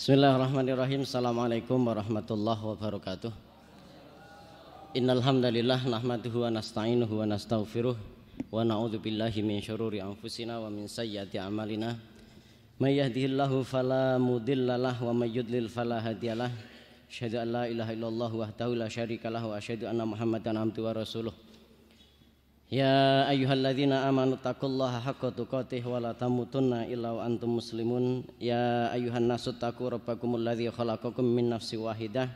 Bismillahirrahmanirrahim. Assalamualaikum warahmatullahi wabarakatuh. Innal hamdalillah nahmaduhu wa nasta'inuhu wa nastaghfiruh wa na'udzu billahi min syururi anfusina wa min sayyiati a'malina. May yahdihillahu fala mudhillalah wa may yudlil fala hadiyalah. Asyhadu an la ilaha illallah wahdahu la syarikalah wa asyhadu anna Muhammadan abduhu wa rasuluh. Ya ayyuhalladzina amanu taqullaha haqqa tuqatih wa la tamutunna illa wa antum muslimun. Ya ayyuhan nasu taqu rabbakumul ladzi khalaqakum min nafsin wahidah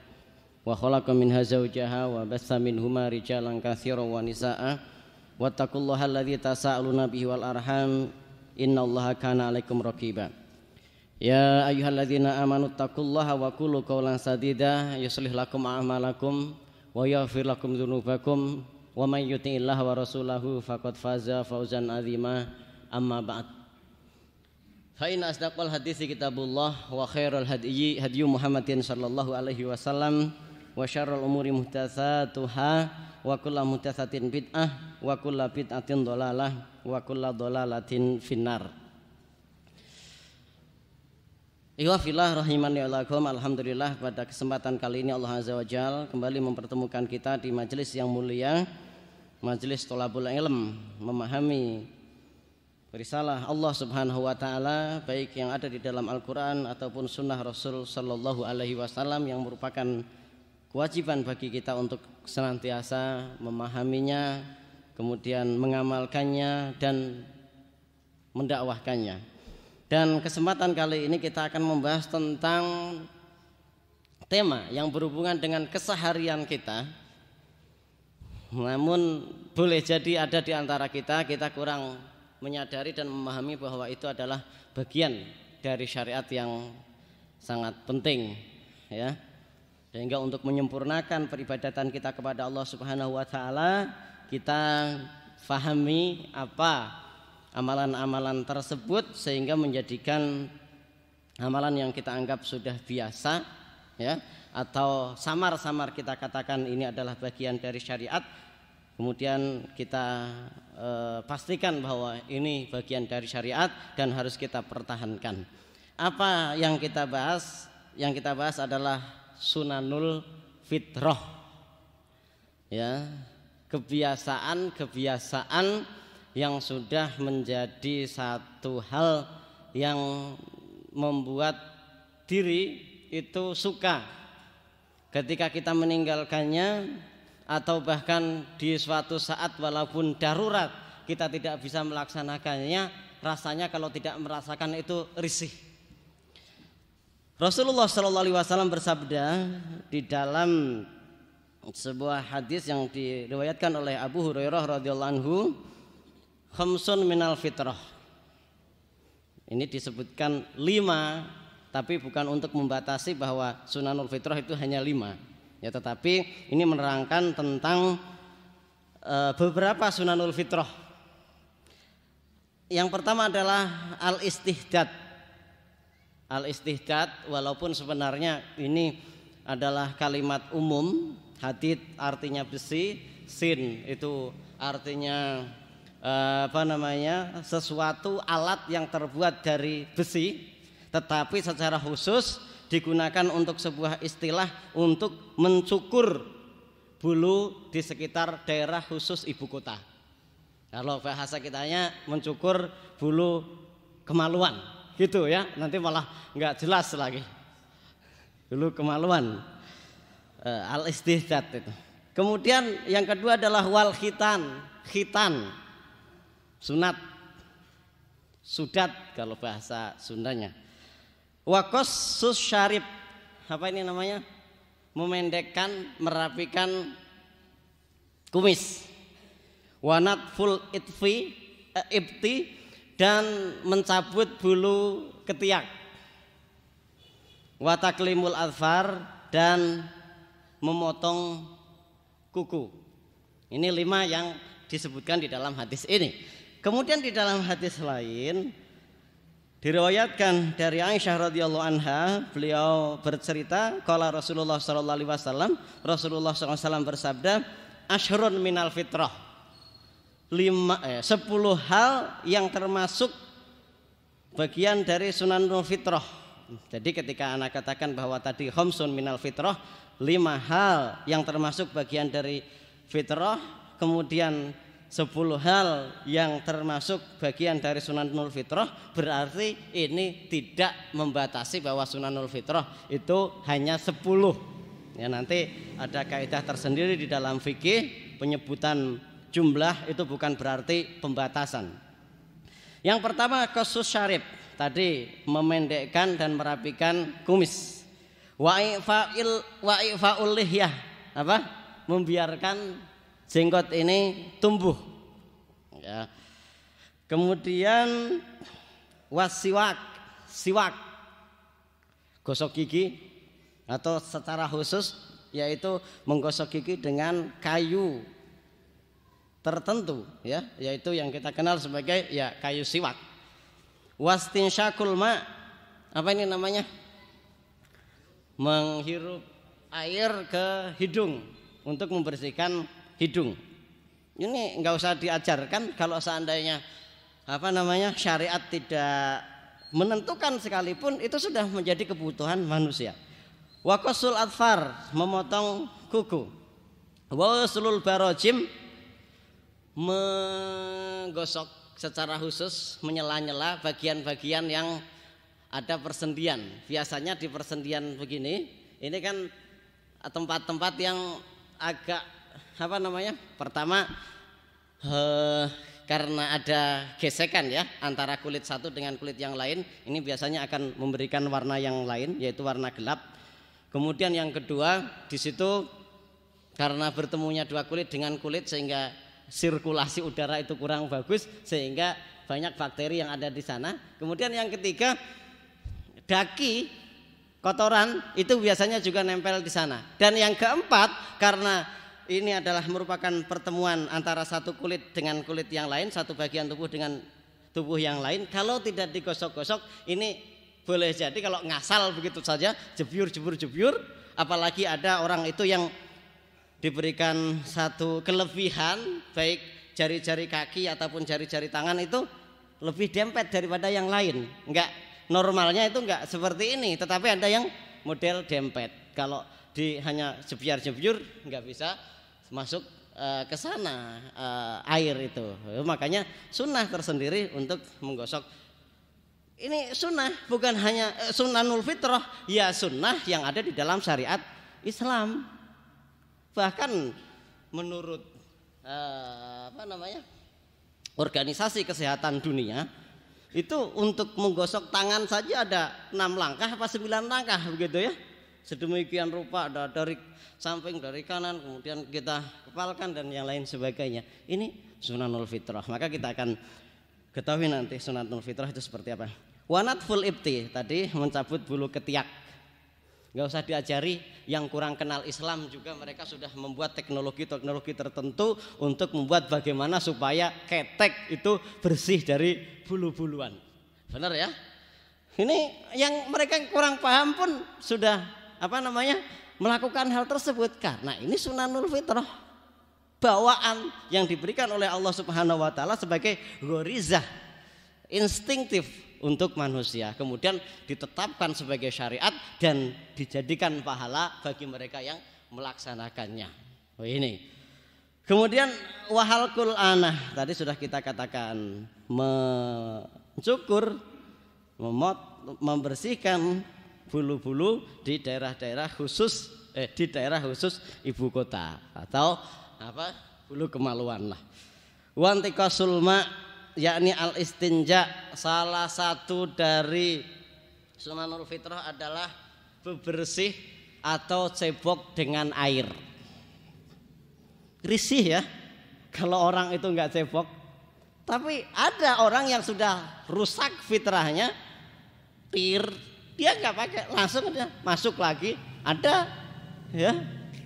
wa khalaqa minha zawjaha wa bassa minhuma rijalan katsiran wa nisaa'a wattaqullaha alladzi tasaaluna bihi wal arham innallaha kana 'alaikum raqiba. Ya ayyuhalladzina amanu taqullaha wa qulu qawlan sadida yuslih lakum a'malakum wa yaghfir lakum dzunubakum wa may yuti'illaha wa rasulahu faqad faza fawzan 'azima. Amma ba'd. Fa inna asdaqal haditsi kitabullah wa khairal hadyi hadyu Muhammadin sallallahu alaihi wasallam wa syarrul umuri muhdatsatuha wa kullu muhdatsatin bid'ah wa kullu bid'atin dhalalah wa kullu dhalalatin finnar. Ikhwafillah rahimani Allahukum. Alhamdulillah pada kesempatan kali ini Allah Azza wa Jalla kembali mempertemukan kita di majelis yang mulia, majelis Thalabul Ilm, memahami risalah Allah Subhanahu wa taala baik yang ada di dalam Al-Qur'an ataupun sunnah Rasul sallallahu alaihi wasallam, yang merupakan kewajiban bagi kita untuk senantiasa memahaminya, kemudian mengamalkannya dan mendakwahkannya. Dan kesempatan kali ini kita akan membahas tentang tema yang berhubungan dengan keseharian kita. Namun boleh jadi ada di antara kita kurang menyadari dan memahami bahwa itu adalah bagian dari syariat yang sangat penting, ya. Sehingga untuk menyempurnakan peribadatan kita kepada Allah Subhanahu wa taala, kita fahami apa amalan-amalan tersebut sehingga menjadikan amalan yang kita anggap sudah biasa, ya, atau samar-samar kita katakan ini adalah bagian dari syariat, kemudian kita pastikan bahwa ini bagian dari syariat dan harus kita pertahankan. Apa yang kita bahas? Yang kita bahas adalah sunanul fitrah, ya, kebiasaan yang sudah menjadi satu hal yang membuat diri itu suka ketika kita meninggalkannya, atau bahkan di suatu saat walaupun darurat kita tidak bisa melaksanakannya, rasanya kalau tidak merasakan itu risih. Rasulullah SAW bersabda di dalam sebuah hadis yang diriwayatkan oleh Abu Hurairah radhiyallahu anhu, khamsun minal fitrah. Ini disebutkan 5, tapi bukan untuk membatasi bahwa sunanul fitrah itu hanya 5, ya, tetapi ini menerangkan tentang beberapa sunanul fitrah. Yang pertama adalah al-istihdad. Al-istihdad walaupun sebenarnya ini adalah kalimat umum. Hadid artinya besi, sin itu artinya sesuatu alat yang terbuat dari besi, tetapi secara khusus digunakan untuk sebuah istilah untuk mencukur bulu di sekitar daerah khusus ibu kota. Kalau bahasa kitanya mencukur bulu kemaluan, gitu ya, nanti malah nggak jelas lagi. Bulu kemaluan, al-istihdad itu. Kemudian yang kedua adalah wal khitan, sunat, sudat kalau bahasa Sundanya. Wakos sus syarib, apa ini namanya? Memendekkan, merapikan kumis. Wanat full ibti, dan mencabut bulu ketiak. Wataklimul adfar, dan memotong kuku. Ini 5 yang disebutkan di dalam hadis ini. Kemudian di dalam hadis lain diriwayatkan dari Aisyah radhiyallahu anha, beliau bercerita, qala Rasulullah sallallahu alaihi wasallam, Rasulullah SAW bersabda, asyrun minal fitrah, 10 hal yang termasuk bagian dari sunanul fitrah, Jadi ketika anak katakan bahwa tadi khamsun minal fitrah, 5 hal yang termasuk bagian dari fitrah, kemudian 10 hal yang termasuk bagian dari sunanul fitrah, berarti ini tidak membatasi bahwa sunanul fitrah itu hanya 10. Ya, nanti ada kaidah tersendiri di dalam fikih, penyebutan jumlah itu bukan berarti pembatasan. Yang pertama qasus syarib, tadi memendekkan dan merapikan kumis. Wa ifa'ul lihyah, apa? Membiarkan jenggot ini tumbuh. Ya. Kemudian wasiwak, siwak, gosok gigi, atau secara khusus yaitu menggosok gigi dengan kayu tertentu, ya, yaitu yang kita kenal sebagai ya kayu siwak. Wastinsyakul ma, apa ini namanya? Menghirup air ke hidung untuk membersihkan hidung. Ini enggak usah diajarkan, kalau seandainya apa namanya syariat tidak menentukan sekalipun itu sudah menjadi kebutuhan manusia. Wa qasul adfar, memotong kuku. Wa usulul barojim, menggosok secara khusus, menyela-nyela bagian-bagian yang ada persendian. Biasanya di persendian begini, ini kan tempat-tempat yang agak apa namanya? Pertama karena ada gesekan ya antara kulit satu dengan kulit yang lain, ini biasanya akan memberikan warna yang lain, yaitu warna gelap. Kemudian yang kedua, di situ karena bertemunya dua kulit dengan kulit sehingga sirkulasi udara itu kurang bagus, sehingga banyak bakteri yang ada di sana. Kemudian yang ketiga, daki, kotoran itu biasanya juga nempel di sana. Dan yang keempat, karena ini adalah merupakan pertemuan antara satu kulit dengan kulit yang lain, satu bagian tubuh dengan tubuh yang lain, kalau tidak digosok-gosok, ini boleh jadi kalau ngasal begitu saja, jebyur, apalagi ada orang itu yang diberikan satu kelebihan, baik jari-jari kaki ataupun jari-jari tangan itu lebih dempet daripada yang lain. Enggak, normalnya itu enggak seperti ini, tetapi ada yang model dempet. Kalau hanya jebyur enggak bisa masuk ke sana air itu. Makanya sunnah tersendiri untuk menggosok. Ini sunnah, bukan hanya sunanul fitrah, ya sunnah yang ada di dalam syariat Islam. Bahkan menurut Organisasi Kesehatan Dunia itu untuk menggosok tangan saja ada 6 langkah apa 9 langkah begitu ya. Sedemikian rupa, ada dari samping, dari kanan, kemudian kita kepalkan dan yang lain sebagainya. Ini sunanul fitrah. Maka kita akan ketahui nanti sunanul fitrah itu seperti apa. Wanatful ibti, tadi mencabut bulu ketiak. Gak usah diajari, yang kurang kenal Islam juga mereka sudah membuat teknologi-teknologi tertentu untuk membuat bagaimana supaya ketek itu bersih dari bulu-buluan. Benar ya? Ini yang mereka kurang paham pun sudah melakukan hal tersebut, karena ini sunanul fitrah, bawaan yang diberikan oleh Allah Subhanahu wa taala sebagai ghorizah, instinktif untuk manusia, kemudian ditetapkan sebagai syariat dan dijadikan pahala bagi mereka yang melaksanakannya. Oh, ini. Kemudian wahalkul anah, tadi sudah kita katakan, mencukur, membersihkan bulu-bulu di daerah-daerah khusus di daerah khusus ibu kota atau bulu kemaluan lah. Wantiqasul ma, yakni al-istinja, salah satu dari sunanul fitrah adalah bebersih atau cebok dengan air. Risih ya kalau orang itu enggak cebok. Tapi ada orang yang sudah rusak fitrahnya, dia enggak pakai, langsung dia masuk lagi, ada ya,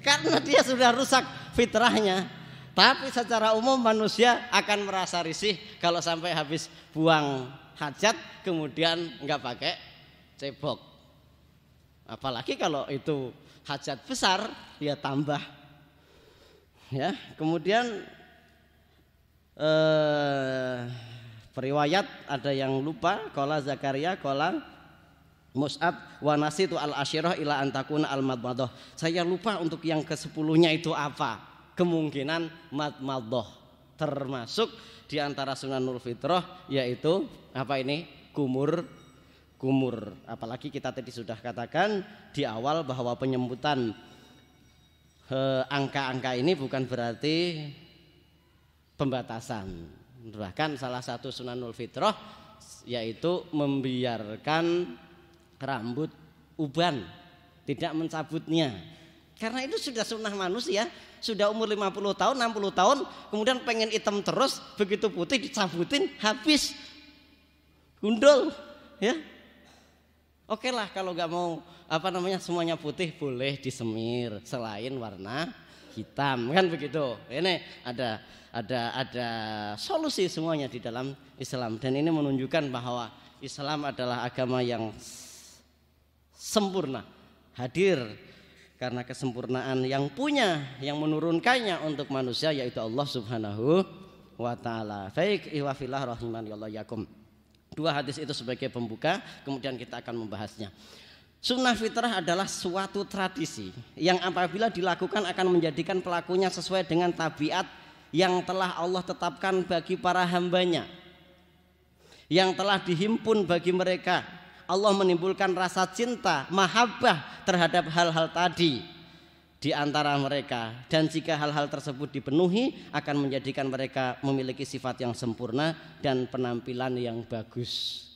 karena dia sudah rusak fitrahnya. Tapi secara umum manusia akan merasa risih kalau sampai habis buang hajat kemudian enggak pakai cebok. Apalagi kalau itu hajat besar, dia tambah. Ya, kemudian periwayat ada yang lupa, qala Zakaria qala Mus'ab wa nasitu al-asyirah ila antakuna al-madmadah. Saya lupa untuk yang ke-10-nya itu apa. Kemungkinan madmadah. Termasuk di antara sunanul fitrah yaitu apa ini? Kumur. Apalagi kita tadi sudah katakan di awal bahwa penyebutan angka-angka ini bukan berarti pembatasan. Bahkan salah satu sunanul fitrah yaitu membiarkan rambut uban, tidak mencabutnya. Karena itu sudah sunnah manusia, sudah umur 50 tahun, 60 tahun, kemudian pengen hitam terus, begitu putih dicabutin, habis. Gundul, ya. Oke lah kalau nggak mau semuanya putih boleh disemir selain warna hitam, kan begitu. Ini ada solusi semuanya di dalam Islam, dan ini menunjukkan bahwa Islam adalah agama yang sempurna, hadir karena kesempurnaan yang menurunkannya untuk manusia yaitu Allah Subhanahu wa taala. Baik, ihwafillah rahimani Allah yakum. Dua hadis itu sebagai pembuka, kemudian kita akan membahasnya. Sunnah fitrah adalah suatu tradisi yang apabila dilakukan akan menjadikan pelakunya sesuai dengan tabiat yang telah Allah tetapkan bagi para hambanya, yang telah dihimpun bagi mereka. Allah menimbulkan rasa cinta, mahabbah terhadap hal-hal tadi di antara mereka, dan jika hal-hal tersebut dipenuhi akan menjadikan mereka memiliki sifat yang sempurna dan penampilan yang bagus.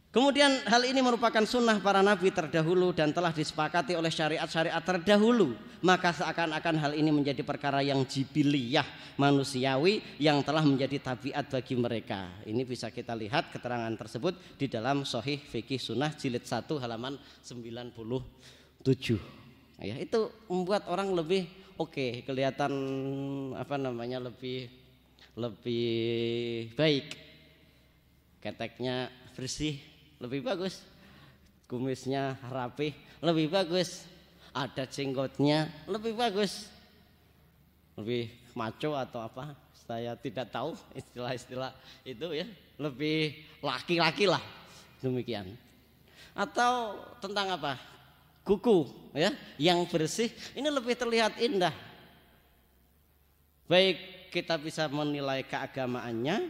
Kemudian hal ini merupakan sunnah para nabi terdahulu dan telah disepakati oleh syariat-syariat terdahulu, maka seakan-akan hal ini menjadi perkara yang jibiliyah, manusiawi, yang telah menjadi tabiat bagi mereka. Ini bisa kita lihat keterangan tersebut di dalam Sahih Fikih Sunnah jilid 1 halaman 97. Ya, itu membuat orang lebih kelihatan lebih baik. Keteknya bersih, lebih bagus. Kumisnya rapih, lebih bagus. Ada jenggotnya, lebih bagus. Lebih maco atau apa? Saya tidak tahu istilah-istilah itu ya. Lebih laki-laki lah. Demikian. Atau tentang apa? Kuku ya, yang bersih ini lebih terlihat indah. Baik kita bisa menilai keagamaannya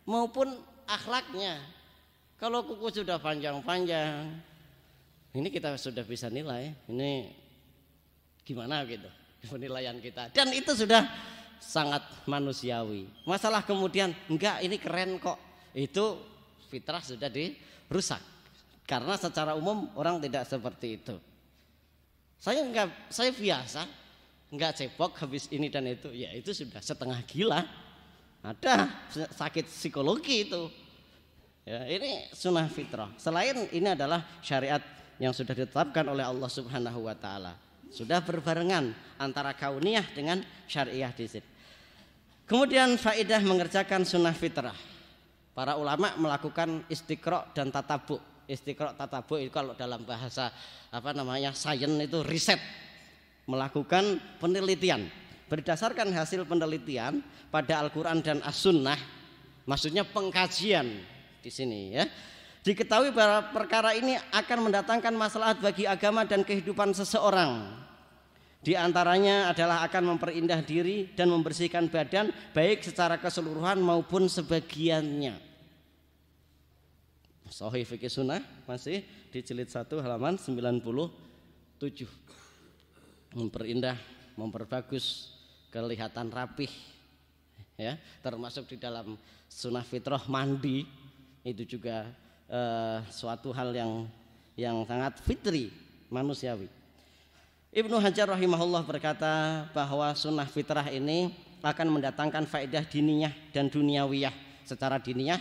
maupun akhlaknya. Kalau kuku sudah panjang-panjang, ini kita sudah bisa nilai ini gimana gitu penilaian kita, dan itu sudah sangat manusiawi. Masalah kemudian enggak ini keren kok, itu fitrah sudah dirusak karena secara umum orang tidak seperti itu. Saya biasa enggak cebok habis ini dan itu, ya itu sudah setengah gila, ada sakit psikologi itu. Ya, ini sunnah fitrah. Selain ini adalah syariat yang sudah ditetapkan oleh Allah Subhanahu wa taala. Sudah berbarengan antara kauniyah dengan syariah di situ. Kemudian faedah mengerjakan sunnah fitrah. Para ulama melakukan istiqra dan tatabu. Istiqra tatabu itu kalau dalam bahasa sains itu riset, melakukan penelitian. Berdasarkan hasil penelitian pada Al-Qur'an dan As-Sunnah, maksudnya pengkajian di sini ya. Diketahui bahwa perkara ini akan mendatangkan maslahat bagi agama dan kehidupan seseorang. Di antaranya adalah akan memperindah diri dan membersihkan badan baik secara keseluruhan maupun sebagiannya. Sahih Fikih Sunnah masih di jilid 1 halaman 97. Memperindah, memperbagus, kelihatan rapih ya, termasuk di dalam sunnah fitrah mandi itu juga suatu hal yang sangat fitri, manusiawi. Ibnu Hajar rahimahullah berkata bahwa sunnah fitrah ini akan mendatangkan faedah diniyah dan duniawiyah. Secara diniyah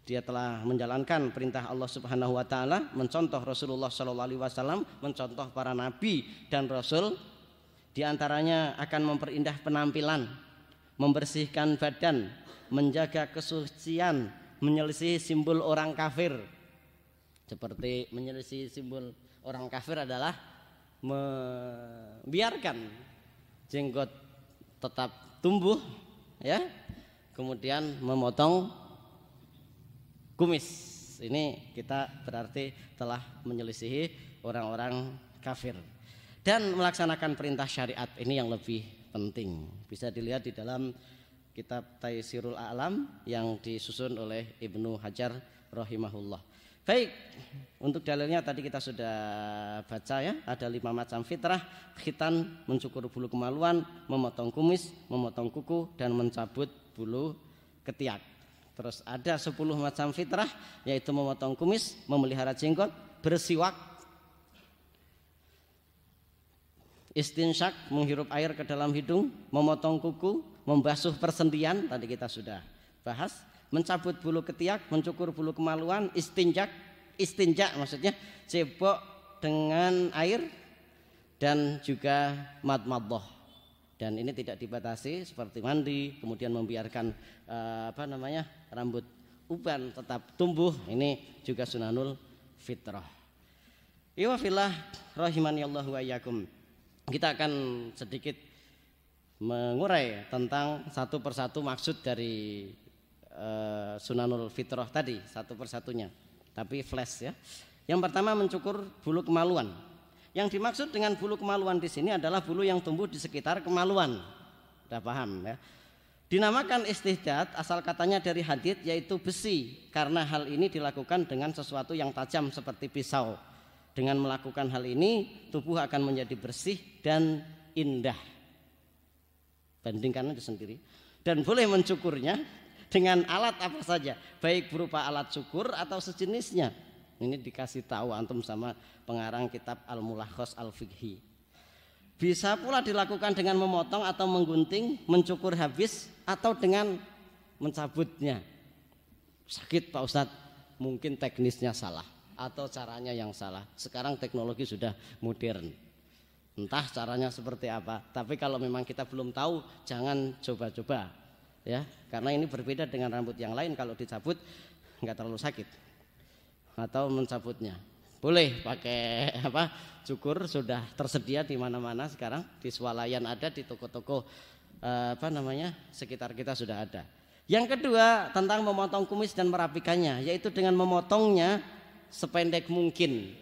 dia telah menjalankan perintah Allah Subhanahu wa taala, mencontoh Rasulullah sallallahu alaihi wasallam, mencontoh para nabi dan rasul. Di antaranya akan memperindah penampilan, membersihkan badan, menjaga kesucian, menyelisih simbol orang kafir. Seperti menyelisih simbol orang kafir adalah membiarkan jenggot tetap tumbuh ya, kemudian memotong kumis habis. Ini kita berarti telah menyelisihi orang-orang kafir. Dan melaksanakan perintah syariat ini yang lebih penting. Bisa dilihat di dalam kitab Taysirul A'lam yang disusun oleh Ibnu Hajar rahimahullah. Baik, untuk dalilnya tadi kita sudah baca ya, ada 5 macam fitrah: khitan, mencukur bulu kemaluan, memotong kumis, memotong kuku, dan mencabut bulu ketiak. Terus ada 10 macam fitrah, yaitu memotong kumis, memelihara jenggot, bersiwak, istinsyak, menghirup air ke dalam hidung, memotong kuku, membasuh persendian, tadi kita sudah bahas, mencabut bulu ketiak, mencukur bulu kemaluan, istinja maksudnya cebok dengan air, dan juga madmadah. Dan ini tidak dibatasi seperti mandi, kemudian membiarkan rambut uban tetap tumbuh, ini juga sunanul fitrah. Iwa fillah rahimani Allah wa iyyakum. Kita akan sedikit mengurai tentang satu persatu maksud dari sunanul fitrah tadi, satu persatunya, tapi flash ya. Yang pertama, mencukur bulu kemaluan. Yang dimaksud dengan bulu kemaluan di sini adalah bulu yang tumbuh di sekitar kemaluan. Sudah paham ya? Dinamakan istihdad asal katanya dari hadid, yaitu besi, karena hal ini dilakukan dengan sesuatu yang tajam seperti pisau. Dengan melakukan hal ini, tubuh akan menjadi bersih dan indah. Bandingkan aja sendiri. Dan boleh mencukurnya dengan alat apa saja, baik berupa alat cukur atau sejenisnya. Ini dikasih tahu antum sama pengarang kitab Al-Mulakhas Al-Fiqhi. Bisa pula dilakukan dengan memotong atau menggunting, mencukur habis, atau dengan mencabutnya. Sakit Pak Ustadz, mungkin teknisnya salah atau caranya yang salah. Sekarang teknologi sudah modern, entah caranya seperti apa. Tapi kalau memang kita belum tahu, jangan coba-coba ya, karena ini berbeda dengan rambut yang lain. Kalau dicabut nggak terlalu sakit, atau mencabutnya boleh pakai cukur, sudah tersedia di mana-mana sekarang, di swalayan ada, di toko-toko sekitar kita sudah ada. Yang kedua, tentang memotong kumis dan merapikannya, yaitu dengan memotongnya sependek mungkin.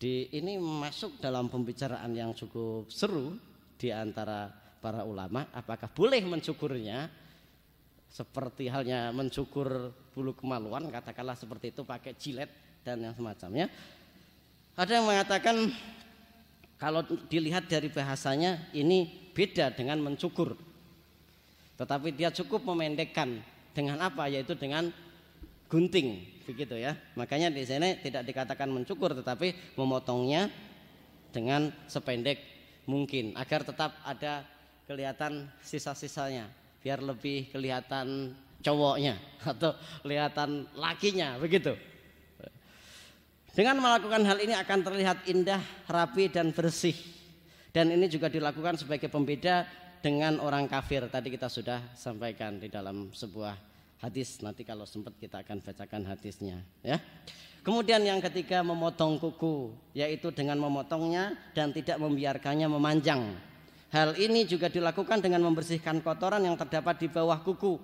Ini masuk dalam pembicaraan yang cukup seru di antara para ulama, apakah boleh mencukurnya seperti halnya mencukur bulu kemaluan, katakanlah seperti itu, pakai jilet dan yang semacamnya. Ada yang mengatakan kalau dilihat dari bahasanya ini beda dengan mencukur, tetapi dia cukup memendekkan dengan apa, yaitu dengan gunting, begitu ya. Makanya di sini tidak dikatakan mencukur, tetapi memotongnya dengan sependek mungkin agar tetap ada kelihatan sisa-sisanya, biar lebih kelihatan cowoknya atau kelihatan lakinya, begitu. Dengan melakukan hal ini akan terlihat indah, rapi, dan bersih. Dan ini juga dilakukan sebagai pembeda dengan orang kafir. Tadi kita sudah sampaikan di dalam sebuah hadis. Nanti kalau sempat kita akan bacakan hadisnya ya. Kemudian yang ketiga, memotong kuku, yaitu dengan memotongnya dan tidak membiarkannya memanjang. Hal ini juga dilakukan dengan membersihkan kotoran yang terdapat di bawah kuku.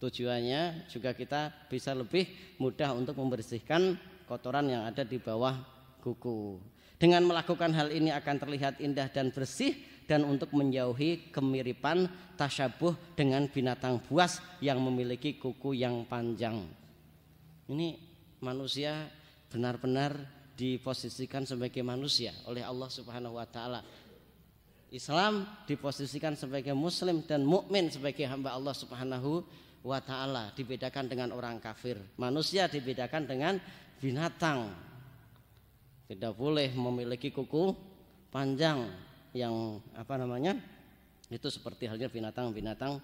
Tujuannya juga kita bisa lebih mudah untuk membersihkan kotoran yang ada di bawah kuku. Dengan melakukan hal ini akan terlihat indah dan bersih, dan untuk menjauhi kemiripan tasyabuh dengan binatang buas yang memiliki kuku yang panjang. Ini manusia benar-benar diposisikan sebagai manusia oleh Allah Subhanahu wa taala. Islam diposisikan sebagai muslim dan mukmin sebagai hamba Allah Subhanahu wa taala, dibedakan dengan orang kafir. Manusia dibedakan dengan binatang. Tidak boleh memiliki kuku panjang yang itu seperti halnya binatang-binatang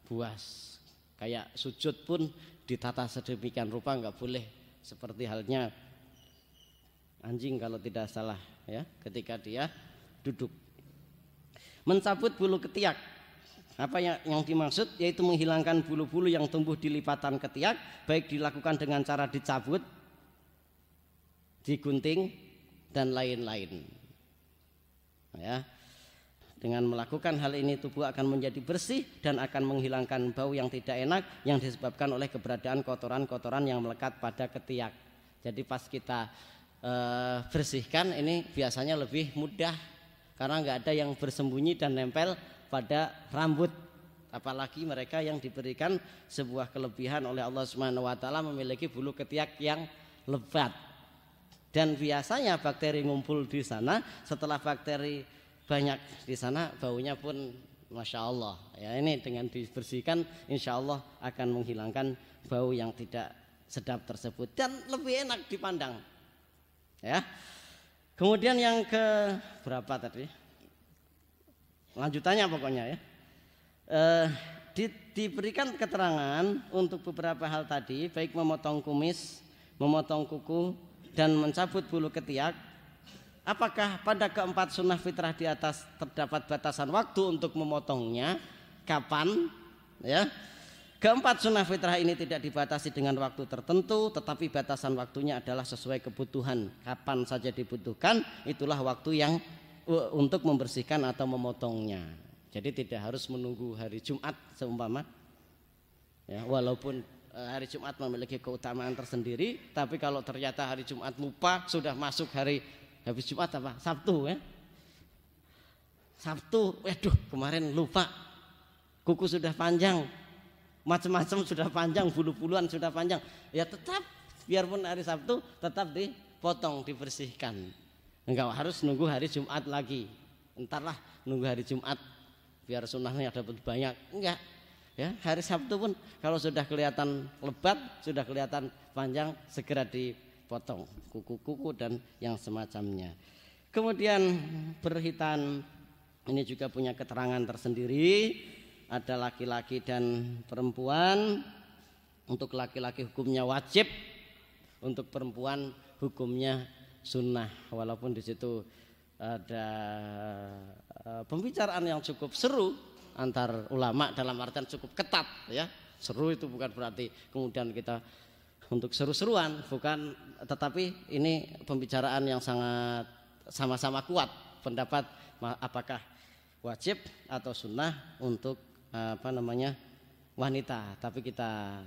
buas. Kayak sujud pun ditata sedemikian rupa, enggak boleh seperti halnya anjing kalau tidak salah ya, ketika dia duduk. Mencabut bulu ketiak, apa yang dimaksud, yaitu menghilangkan bulu-bulu yang tumbuh di lipatan ketiak, baik dilakukan dengan cara dicabut, digunting, dan lain-lain ya. Dengan melakukan hal ini tubuh akan menjadi bersih dan akan menghilangkan bau yang tidak enak yang disebabkan oleh keberadaan kotoran-kotoran yang melekat pada ketiak. Jadi pas kita bersihkan ini biasanya lebih mudah karena nggak ada yang bersembunyi dan nempel pada rambut. Apalagi mereka yang diberikan sebuah kelebihan oleh Allah Subhanahu wa taala memiliki bulu ketiak yang lebat. Dan biasanya bakteri ngumpul di sana, setelah bakteri banyak di sana baunya pun Masya Allah ya, ini dengan dibersihkan insya Allah akan menghilangkan bau yang tidak sedap tersebut dan lebih enak dipandang ya. Kemudian yang ke berapa tadi lanjutannya pokoknya ya, diberikan keterangan untuk beberapa hal tadi, baik memotong kumis, memotong kuku dan mencabut bulu ketiak. Apakah pada keempat sunnah fitrah di atas terdapat batasan waktu untuk memotongnya? Kapan? Ya. Keempat sunnah fitrah ini tidak dibatasi dengan waktu tertentu, tetapi batasan waktunya adalah sesuai kebutuhan. Kapan saja dibutuhkan, itulah waktu yang untuk membersihkan atau memotongnya. Jadi tidak harus menunggu hari Jumat seumpama. Ya, walaupun hari Jumat memiliki keutamaan tersendiri, tapi kalau ternyata hari Jumat lupa, sudah masuk hari habis Jumat apa? Sabtu ya. Sabtu, waduh kemarin lupa. Kuku sudah panjang, macam-macam sudah panjang, bulu-buluan sudah panjang. Ya tetap biarpun hari Sabtu tetap dipotong, dibersihkan. Enggak harus nunggu hari Jumat lagi. Entarlah nunggu hari Jumat biar sunnahnya dapat banyak. Enggak. Ya, hari Sabtu pun kalau sudah kelihatan lebat, sudah kelihatan panjang, segera dipotong kuku-kuku dan yang semacamnya. Kemudian berhitan ini juga punya keterangan tersendiri. Ada laki-laki dan perempuan. Untuk laki-laki hukumnya wajib, untuk perempuan hukumnya sunnah. Walaupun di situ ada pembicaraan yang cukup seru antar ulama dalam artian cukup ketat ya. Seru itu bukan berarti kemudian kita untuk seru-seruan, bukan, tetapi ini pembicaraan yang sangat sama-sama kuat pendapat apakah wajib atau sunnah untuk wanita. Tapi kita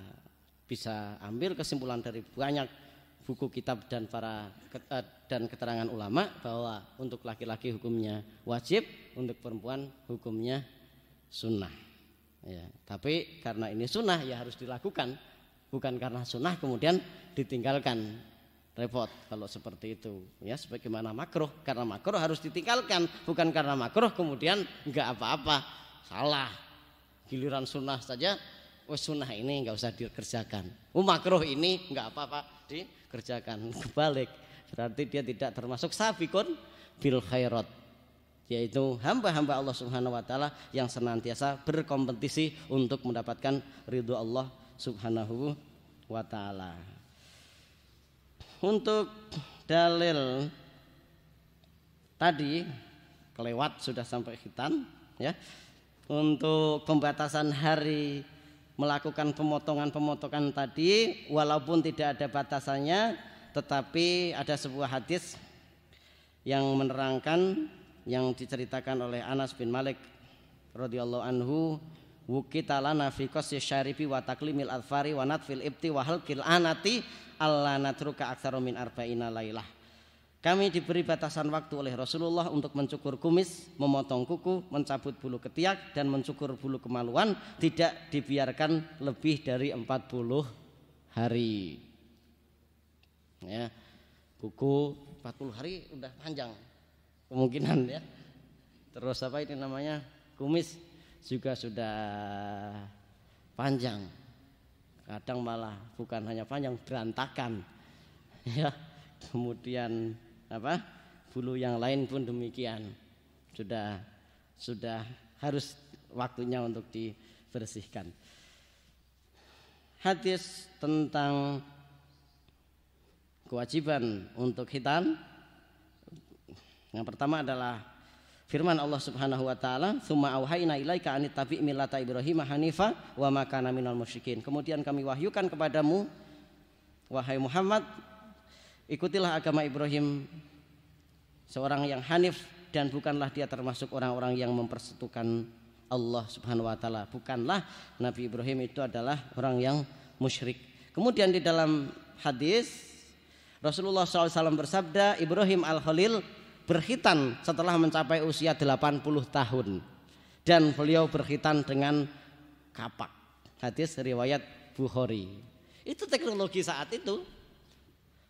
bisa ambil kesimpulan dari banyak buku kitab dan dan keterangan ulama bahwa untuk laki-laki hukumnya wajib, untuk perempuan hukumnya sunnah. Ya, tapi karena ini sunnah ya harus dilakukan, bukan karena sunnah kemudian ditinggalkan, repot kalau seperti itu. Ya, sebagaimana makruh, karena makruh harus ditinggalkan, bukan karena makruh kemudian enggak apa-apa, salah. Giliran sunnah saja, sunnah ini enggak usah dikerjakan. Makruh ini enggak apa-apa dikerjakan. Kebalik, berarti dia tidak termasuk sabiqun bil khairat, yaitu hamba-hamba Allah Subhanahu wa taala yang senantiasa berkompetisi untuk mendapatkan ridho Allah Subhanahu wa taala. Untuk dalil tadi kelewat sudah sampai khitan ya. Untuk pembatasan hari melakukan pemotongan-pemotongan tadi walaupun tidak ada batasannya, tetapi ada sebuah hadis yang menerangkan, yang diceritakan oleh Anas bin Malik radhiyallahu anhu, wukita lana fi qasyi syaribi wa taklimil adfari wa natfil ibti wa halqil anati alla natruka aktsara min arba'ina lailah. Kami diberi batasan waktu oleh Rasulullah untuk mencukur kumis, memotong kuku, mencabut bulu ketiak dan mencukur bulu kemaluan, tidak dibiarkan lebih dari 40 hari. Ya. Kuku 40 hari udah panjang kemungkinan ya. Terus apa ini namanya, kumis juga sudah panjang, kadang malah bukan hanya panjang, berantakan ya. Kemudian bulu yang lain pun demikian, sudah harus waktunya untuk dibersihkan. Hadis tentang kewajiban untuk khitan, yang pertama adalah firman Allah Subhanahu wa taala, "Tsumma auhayna ilaika an tabi' millata Ibrahim hanifa wa ma kana minal musyrikin." Kemudian kami wahyukan kepadamu wahai Muhammad, ikutilah agama Ibrahim, seorang yang hanif dan bukanlah dia termasuk orang-orang yang mempersekutukan Allah Subhanahu wa taala. Bukanlah Nabi Ibrahim itu adalah orang yang musyrik. Kemudian di dalam hadis Rasulullah SAW bersabda, Ibrahim al-Khalil berkhitan setelah mencapai usia 80 tahun dan beliau berkhitan dengan kapak. Hadis riwayat Bukhari. Itu teknologi saat itu.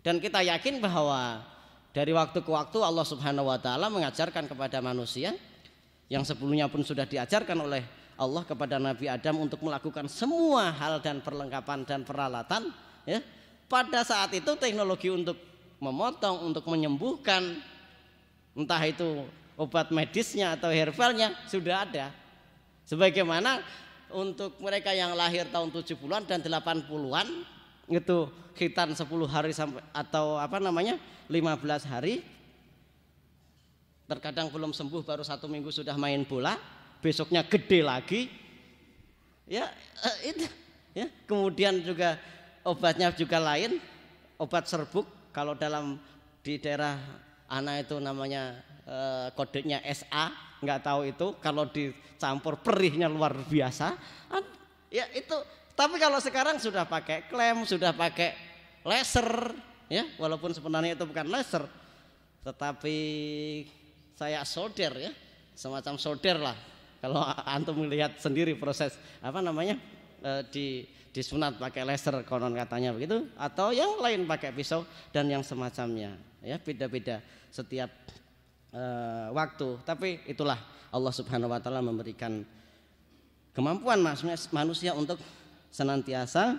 Dan kita yakin bahwa dari waktu ke waktu Allah Subhanahu wa taala mengajarkan kepada manusia yang sebelumnya pun sudah diajarkan oleh Allah kepada Nabi Adam untuk melakukan semua hal dan perlengkapan dan peralatan, ya. Pada saat itu teknologi untuk memotong, untuk menyembuhkan, entah itu obat medisnya atau herbalnya sudah ada. Sebagaimana untuk mereka yang lahir tahun 70-an dan 80-an itu khitan 10 hari sampai atau 15 hari. Terkadang belum sembuh baru 1 minggu sudah main bola, besoknya gede lagi. Ya, itu ya. Kemudian juga obatnya juga lain, obat serbuk. Kalau di daerah anak itu namanya kodenya SA, nggak tahu itu. Kalau dicampur perihnya luar biasa. Ya itu. Tapi kalau sekarang sudah pakai klem, sudah pakai laser, ya. Walaupun sebenarnya itu bukan laser, tetapi saya solder, ya, semacam solder lah. Kalau antum melihat sendiri proses disunat pakai laser konon katanya begitu, atau yang lain pakai pisau dan yang semacamnya, ya, beda-beda setiap waktu. Tapi itulah Allah Subhanahu wa taala memberikan kemampuan manusia untuk senantiasa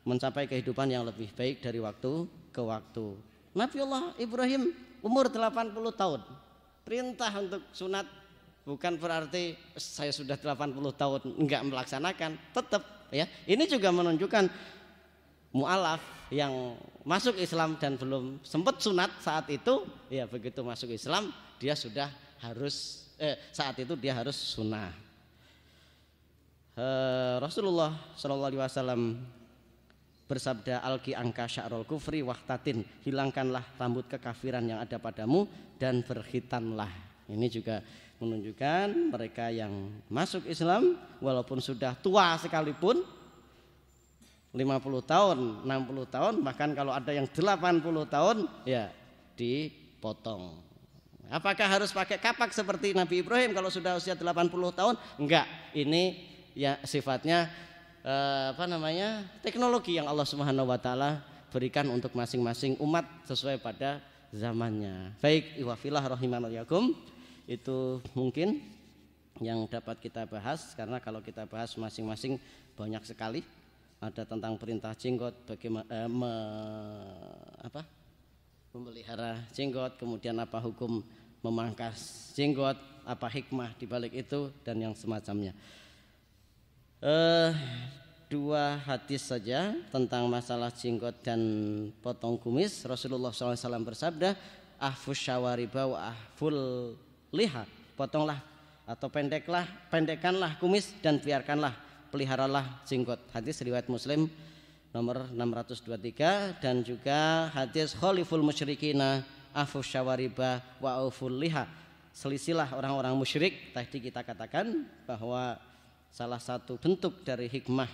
mencapai kehidupan yang lebih baik dari waktu ke waktu. Nabiullah Ibrahim umur 80 tahun. Perintah untuk sunat bukan berarti saya sudah 80 tahun enggak melaksanakan, tetap, ya. Ini juga menunjukkan mu'alaf yang masuk Islam dan belum sempat sunat saat itu, ya begitu masuk Islam dia sudah harus saat itu dia harus sunnah. Rasulullah SAW bersabda, alqi angka sya'rul kufri wahtatin, hilangkanlah rambut kekafiran yang ada padamu dan berkhitanlah. Ini juga menunjukkan mereka yang masuk Islam walaupun sudah tua sekalipun, 50 tahun, 60 tahun, bahkan kalau ada yang 80 tahun, ya dipotong. Apakah harus pakai kapak seperti Nabi Ibrahim kalau sudah usia 80 tahun? Enggak, ini ya sifatnya teknologi yang Allah Subhanahu wa taala berikan untuk masing-masing umat sesuai pada zamannya. Baik, iwafillah rahimanallahu, itu mungkin yang dapat kita bahas, karena kalau kita bahas masing-masing banyak sekali. Ada tentang perintah jenggot, bagaimana memelihara jenggot, kemudian apa hukum memangkas jenggot, apa hikmah di balik itu dan yang semacamnya. 2 hadis saja tentang masalah jenggot dan potong kumis. Rasulullah SAW bersabda, ahfus syawariba wa ahful liha, potonglah atau pendekkanlah kumis dan peliharalah jenggot. Hadis riwayat Muslim nomor 623, dan juga hadis khaliful musyrikina ahfus syawariba wa ahful liha, selisilah orang-orang musyrik. Tadi kita katakan bahwa salah satu bentuk dari hikmah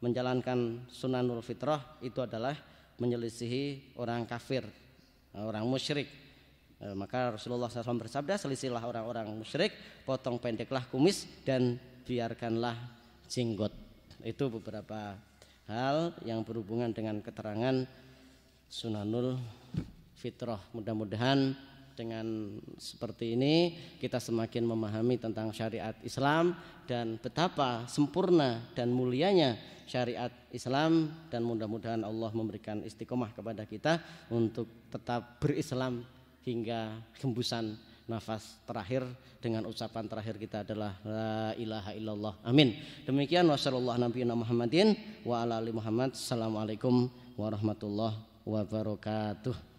menjalankan sunanul fitrah itu adalah menyelisihi orang kafir, orang musyrik. Maka Rasulullah SAW bersabda, selisilah orang-orang musyrik, potong pendeklah kumis dan biarkanlah jenggot. Itu beberapa hal yang berhubungan dengan keterangan sunanul fitrah. Mudah-mudahan dengan seperti ini kita semakin memahami tentang syariat Islam dan betapa sempurna dan mulianya syariat Islam, dan mudah-mudahan Allah memberikan istiqomah kepada kita untuk tetap berislam hingga hembusan nafas terakhir. Dengan ucapan terakhir kita adalah la ilaha illallah. Amin. Demikian wasallallahu nabiyana Muhammadin wa ala ali Muhammad. Assalamualaikum warahmatullahi wabarakatuh.